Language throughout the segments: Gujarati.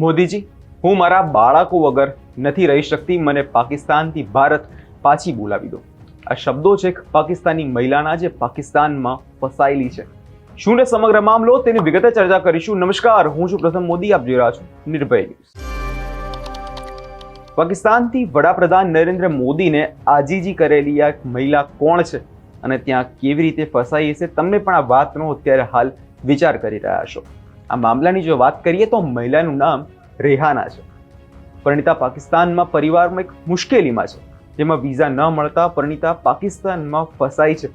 મોદીજી, હું મારા બાળકો વગર નથી રહી શકતી, મને પાકિસ્તાનથી ભારત પાછી બોલાવી દો. આ શબ્દો છે એક પાકિસ્તાની મહિલાના જે પાકિસ્તાનમાં ફસાયેલી છે. શું ને સમગ્ર મામલો તેની વિગતે ચર્ચા કરીશું. નમસ્કાર, હું છું પ્રથમ મોદી, આપ જોઈ રહ્યા છો નિર્ભય ન્યૂઝ. પાકિસ્તાનથી વડાપ્રધાન નરેન્દ્ર મોદીને આજીજી કરેલી આ મહિલા કોણ છે અને ત્યાં કેવી રીતે ફસાઈ છે, તમને પણ આ વાતનો અત્યારે હાલ વિચાર કરી રહ્યા છો. આ મામલાની જો વાત કરીએ તો મહિલાનું નામ રેહાના છે. પરિણીતા પાકિસ્તાનમાં પરિવારમાં એક મુશ્કેલીમાં છે, જેમાં વિઝા ન મળતા પરિણીતા પાકિસ્તાનમાં ફસાઈ છે.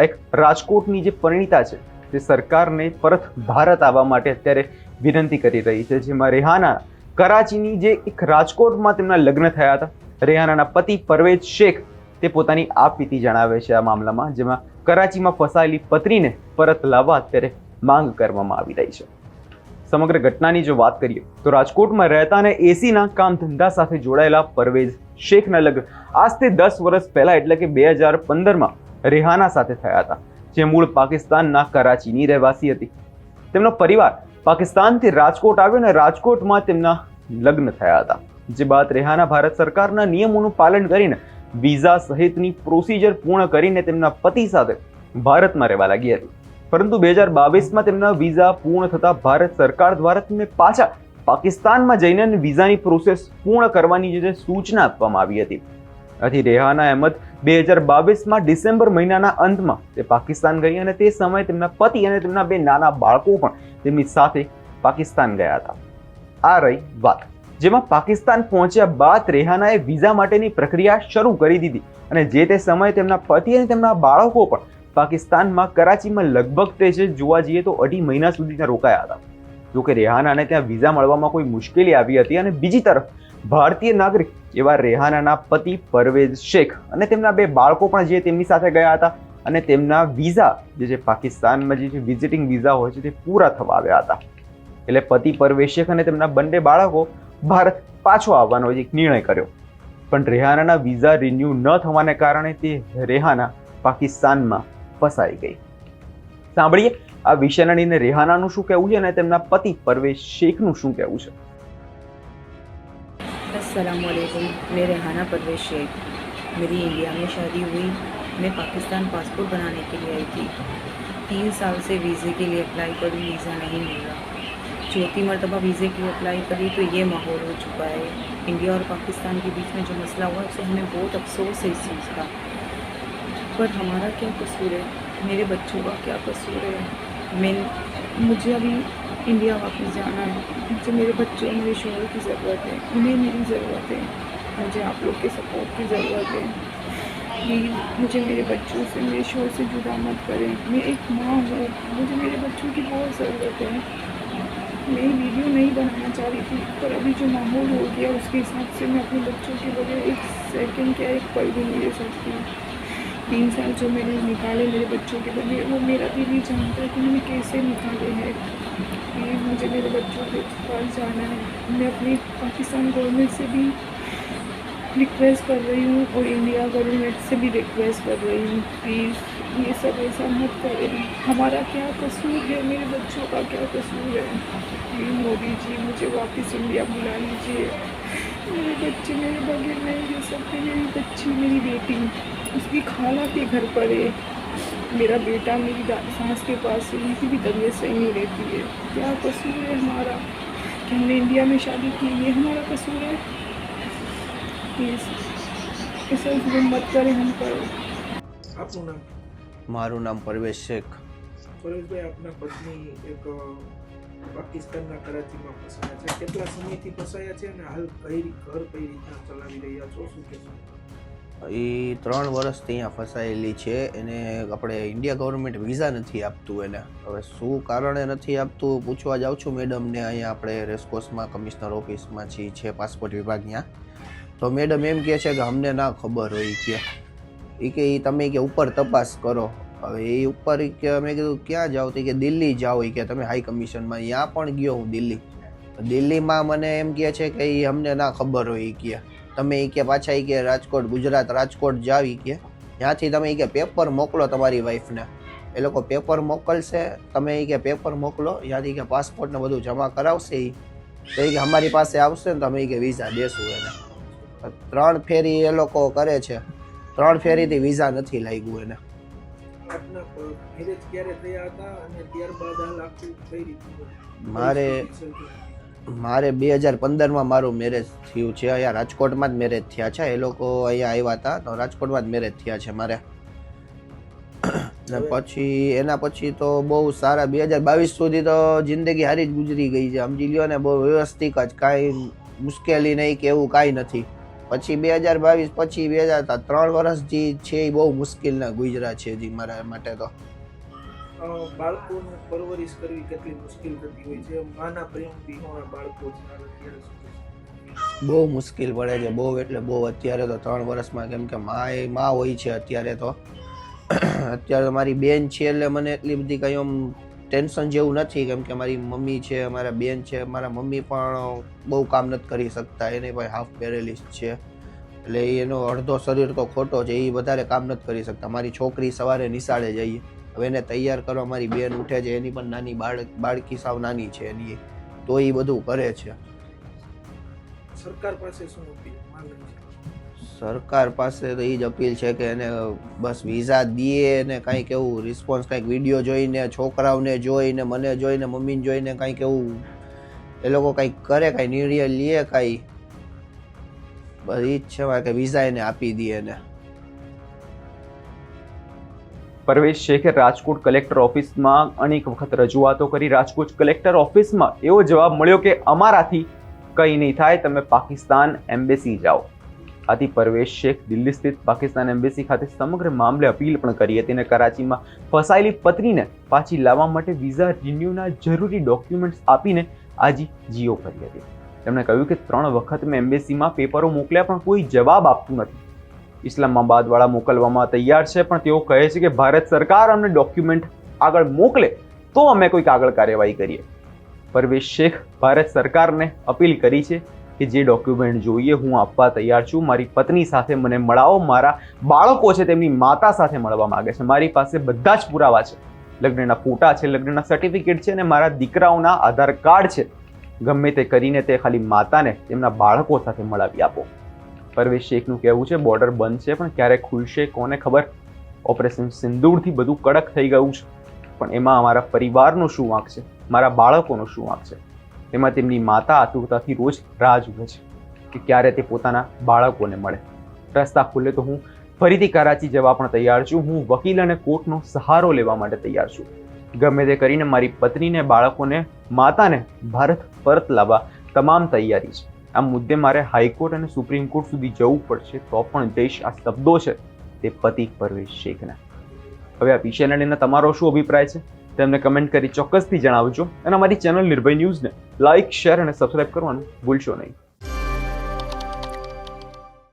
એક રાજકોટની જે પરિણીતા છે તે સરકારને પરત ભારત આવવા માટે અત્યારે વિનંતી કરી રહી છે. જેમાં રેહાના કરાચીની જે એક રાજકોટમાં તેમના લગ્ન થયા હતા, રેહાનાના પતિ પરવેઝ શેખ તે પોતાની આપવીતી જણાવે છે આ મામલામાં, જેમાં કરાચીમાં ફસાયેલી પત્નીને પરત લાવવા અત્યારે માંગ કરવામાં આવી રહી છે. સમગ્ર ઘટનાની જો વાત કરીએ તો રાજકોટમાં રહેતા અને એસીના કામ ધંધા સાથે જોડાયેલા પરવેઝ શેખના લગ્ન આજથી 10 વર્ષ પહેલા એટલે કે 2015માં રેહાના સાથે થયા હતા, જે મૂળ પાકિસ્તાનના કરાચીની રહેવાસી હતી. તેમનો પરિવાર પાકિસ્તાનથી રાજકોટ આવ્યો અને રાજકોટમાં તેમના લગ્ન થયા હતા. જે બાદ રેહાના ભારત સરકારના નિયમોનું પાલન કરીને વિઝા સહિતની પ્રોસિજર પૂર્ણ કરીને તેમના પતિ સાથે ભારતમાં રહેવા લાગી હતી. પરંતુ 2022માં તેમના વિઝા પૂર્ણ થતા ભારત સરકાર દ્વારા તેમને પાછા પાકિસ્તાનમાં જઈને વિઝાની પ્રોસેસ પૂર્ણ કરવાની જે સૂચના આપવામાં આવી હતી. આથી રેહાના અહેમદ 2022માં ડિસેમ્બર મહિનાના અંતમાં તે પાકિસ્તાન ગઈ અને તે સમયે તેમના પતિ અને તેમના 2 નાના બાળકો પણ તેમની સાથે પાકિસ્તાન ગયા હતા. આ રહી વાત, જેમાં પાકિસ્તાન પહોંચ્યા બાદ રેહાનાએ વિઝા માટેની પ્રક્રિયા શરૂ કરી દીધી અને જે તે સમયે તેમના પતિ અને તેમના બાળકો પણ પાકિસ્તાનમાં કરાચીમાં લગભગ તે છે જોવા જઈએ તો 2.5 મહિના સુધી ત્યાં રોકાયા હતા. જોકે રેહાનાને ત્યાં વિઝા મળવામાં કોઈ મુશ્કેલી આવી હતી અને બીજી તરફ ભારતીય નાગરિક એવા રેહાનાના પતિ પરવેઝ શેખ અને તેમના 2 બાળકો પણ જે તેમની સાથે ગયા હતા અને તેમના વિઝા જે પાકિસ્તાનમાં જે વિઝિટિંગ વિઝા હોય છે તે પૂરા થવા આવ્યા હતા. એટલે પતિ પરવેઝ શેખ અને તેમના બંને બાળકો ભારત પાછો આવવાનો એક નિર્ણય કર્યો. પણ રેહાનાના વિઝા રિન્યુ ન થવાને કારણે તે રેહાના પાકિસ્તાનમાં ફસાઈ ગઈ. સાંભળીએ આ વિષયના લઈને રેહાનાનું શું કહેવું છે અને તેમના પતિ પરવેઝ શેખનું શું કહેવું છે. अस्सलामुअलैकुम, मैं रेहाना परवेज़ शेख. मेरी इंडिया में शादी हुई. मैं पाकिस्तान पासपोर्ट बनाने के लिए आई थी. 3 साल से वीज़े के लिए अप्लाई करूँ, वीज़ा नहीं मिल रहा. चौथी मरतबा वीज़े के लिए अप्लाई करी तो ये माहौल हो चुका है. इंडिया और पाकिस्तान के बीच में जो मसला हुआ है उससे हमें बहुत अफसोस है इस चीज़ का. पर हमारा क्या कसूर है, मेरे बच्चों का क्या कसूर है. मुझे अभी इंडिया वापस जाना है. मुझे मेरे बच्चों, मेरे शोहर की ज़रूरत है, उन्हें मेरी ज़रूरत है. मुझे आप लोग के सपोर्ट की ज़रूरत है. प्लीज़ मुझे मेरे बच्चों से, मेरे शोहर से जुदा मत करें. मैं एक माँ हूँ, मुझे मेरे बच्चों की बहुत ज़रूरत है. मैं वीडियो नहीं बनाना चाह रही थी, पर अभी जो माहौल हो गया उसके हिसाब से मैं अपने बच्चों के बगैर एक सेकंड क्या एक पल भी नहीं रह सकती. 3 साल जो मैंने निकाले मेरे बच्चों के बगैर, वो मेरा दिल नहीं जानता कि मैंने कैसे निकाले हैं. प्लीज़ मुझे मेरे बच्चों के पास जाना है. मैं अपनी पाकिस्तान गवर्नमेंट से भी रिक्वेस्ट कर रही हूँ और इंडिया गवर्नमेंट से भी रिक्वेस्ट कर रही हूँ. प्लीज़ ये सब ऐसा मत करें. हमारा क्या कसूर है, मेरे बच्चों का क्या कसूर है. प्लीज़ मोदी जी मुझे वापस इंडिया बुला लीजिए. मेरे बच्चे मेरे बगैर नहीं रह सकते. मेरी बच्ची, मेरी बेटी उसकी खाला के घर पर है. मेरा बेटा मेरी सास के पास है, उनकी भी तबीयत सही नहीं रहती है. क्या कसूर है हमारा कि हमने इंडिया में शादी की, ये हमारा कसूर है. प्लीज़ ऐसा जुल्म मत करें हम पर. આપનું નામ? મારું નામ પરવેઝ શેખ. પરેશભાઈ, આપના પત્ની એક પાકિસ્તાનના કરાચીમાં ફસાયા છે. કેટલા સમયથી ફસાયા છે અને હાલ કઈ ઘર કઈ રીતના ચલાવી રહ્યા છો, શું કહેશો? એ 3 વર્ષથી અહીંયા ફસાયેલી છે. એને આપણે ઇન્ડિયા ગવર્મેન્ટ વિઝા નથી આપતું. એને હવે શું કારણે નથી આપતું પૂછવા જાઉં છું મેડમને. અહીંયા આપણે રેસકોર્સમાં કમિશનર ઓફિસમાં છે પાસપોર્ટ વિભાગ ત્યાં. તો મેડમ એમ કહે છે કે અમને ના ખબર હોય કે તમે કે ઉપર તપાસ કરો. હવે એ ઉપર કે મેં કીધું ક્યાં જાઓ તો કે દિલ્હી જાઓ કે તમે હાઈ કમિશનમાં. ત્યાં પણ ગયો હું દિલ્હીમાં મને એમ કહે છે કે એ અમને ના ખબર હોય કે તમે કે પાછા કે રાજકોટ, ગુજરાત રાજકોટ જાવ કે ત્યાંથી તમે કે પેપર મોકલો તમારી વાઈફને. એ લોકો પેપર મોકલશે, તમે કે પેપર મોકલો ત્યાંથી કે પાસપોર્ટને બધું જમા કરાવશે. તો એ કે અમારી પાસે આવશે ને તો અમે કે વિઝા દેશું એને. 3 ફેરી એ લોકો કરે છે, 3 ફેરીથી વિઝા નથી લાગ્યું એને. આપના મેરેજ ક્યારે થયા હતા અને ત્યારબાદ હાલ આખું કઈ રીતનું મારે 2015માં મારું મેરેજ થયું છે. અહીંયા રાજકોટમાં જ મેરેજ થયા છે. એ લોકો અહીંયા આવ્યા હતા તો રાજકોટમાં જ મેરેજ થયા છે મારે. ને પછી એના પછી તો બહુ સારા 2022 સુધી તો જિંદગી સારી જ ગુજરી ગઈ છે, સમજી લ્યો ને. બહુ વ્યવસ્થિત જ, કાંઈ મુશ્કેલી નહીં કે એવું કાંઈ નથી. પછી 2022 પછી 3 વર્ષ જે છે એ બહુ મુશ્કેલના ગુજરા છે જી મારા માટે. તો બાળકોને પરવરિશ કરવી કેટલી મુશ્કેલ થતી હોય છે, માના પ્રેમથી હોણા બાળકો છે અત્યારે સુધી? બહુ મુશ્કેલ પડે છે, બહુ એટલે બહુ. અત્યારે તો 3 વર્ષમાં કેમ કે માં હોય છે અત્યારે તો. અત્યારે મારી બેન છે એટલે મને એટલી બધી કંઈ આમ ટેન્શન જેવું નથી, કેમ કે મારી મમ્મી છે, મારા બેન છે. મારા મમ્મી પણ બહુ કામ નથી કરી શકતા, એને ભાઈ હાફ પેરેલિસ છે એટલે એનો અડધો શરીર તો ખોટો છે, એ વધારે કામ નથી કરી શકતા. મારી છોકરી સવારે નિશાળે જઈએ, હવે એને તૈયાર કરવા મારી બેન ઉઠે છે, એની પણ નાની બાળકી સાવ નાની છે એની, તો એ બધું કરે છે. સરકાર પાસે શું અપીલ માંગે છે? સરકાર પાસે તો એ જ અપીલ છે કે એને બસ વિઝા દે ને કાંઈક એવું રિસ્પોન્સ, કાંઈક વિડીયો જોઈને, છોકરાઓને જોઈને, મને જોઈને, મમ્મીને જોઈને કાંઈક એવું એ લોકો કંઈક કરે, કાંઈ નિર્ણય લે કાંઈ. બસ એ જ છે કે વિઝા એને આપી દે એને. પરવેશ શેખે રાજકોટ કલેક્ટર ઓફિસમાં અનેક વખત રજૂઆતો કરી. રાજકોટ કલેક્ટર ઓફિસમાં એવો જવાબ મળ્યો કે અમારાથી કંઈ નહીં થાય, તમે પાકિસ્તાન એમ્બેસી જાઓ. આથી પરવેશ શેખ દિલ્હી સ્થિત પાકિસ્તાન એમ્બેસી ખાતે સમગ્ર મામલે અપીલ પણ કરી હતી અને કરાચીમાં ફસાયેલી પત્નીને પાછી લાવવા માટે વિઝા રિન્યુના જરૂરી ડોક્યુમેન્ટ્સ આપીને જીઓ કરી હતી. તેમણે કહ્યું કે 3 વખત મેં એમ્બેસીમાં પેપરો મોકલ્યા પણ કોઈ જવાબ આપતું નથી. ઇસ્લામાબાદવાળા મોકલવામાં તૈયાર છે પણ તેઓ કહે છે કે ભારત સરકાર અમને ડોક્યુમેન્ટ આગળ મોકલે તો અમે કોઈક આગળ કાર્યવાહી કરીએ. પરવેશ શેખ ભારત સરકારને અપીલ કરી છે કે જે ડોક્યુમેન્ટ જોઈએ હું આપવા તૈયાર છું. મારી પત્ની સાથે મને મળાવો, મારા બાળકો છે તેમની માતા સાથે મળવા માંગે છે, મારી પાસે બધા જ પુરાવા છે, લગ્નના ફોટા છે, લગ્નના સર્ટિફિકેટ છે અને મારા દીકરાઓના આધાર કાર્ડ છે. ગમે તે કરીને તે ખાલી માતાને તેમના બાળકો સાથે મળાવી આપો. પરવેશ શેખનું કહેવું છે બોર્ડર બંધ છે પણ ક્યારે ખુલશે કોને ખબર. ઓપરેશન સિંદૂરથી બધું કડક થઈ ગયું છે પણ એમાં અમારા પરિવારનો શું વાંક છે, મારા બાળકોનો શું વાંક છે? તેમાં તેમની માતા આતુરતાથી રોજ રાહ જુએ છે કે ક્યારે તે પોતાના બાળકોને મળે. રસ્તા ખુલે તો હું ફરીથી કરાચી જવા પણ તૈયાર છું. હું વકીલ અને કોર્ટનો સહારો લેવા માટે તૈયાર છું. ગમે તે કરીને મારી પત્નીને, બાળકોને, માતાને ભારત પરત લાવવા તમામ તૈયારી છે. આ મુદ્દે મારે હાઈકોર્ટ અને સુપ્રીમ કોર્ટ સુધી જવું પડશે તો પણ જઈશ. આ શબ્દો છે તે પતિ પરવેશ શેખના. હવે આ વિષયને લઈને તમારો શું અભિપ્રાય છે તેમને કમેન્ટ કરી ચોક્કસથી જણાવજો અને અમારી ચેનલ નિર્ભય ન્યૂઝને લાઇક, શેર અને સબસ્ક્રાઇબ કરવાનું ભૂલશો નહીં.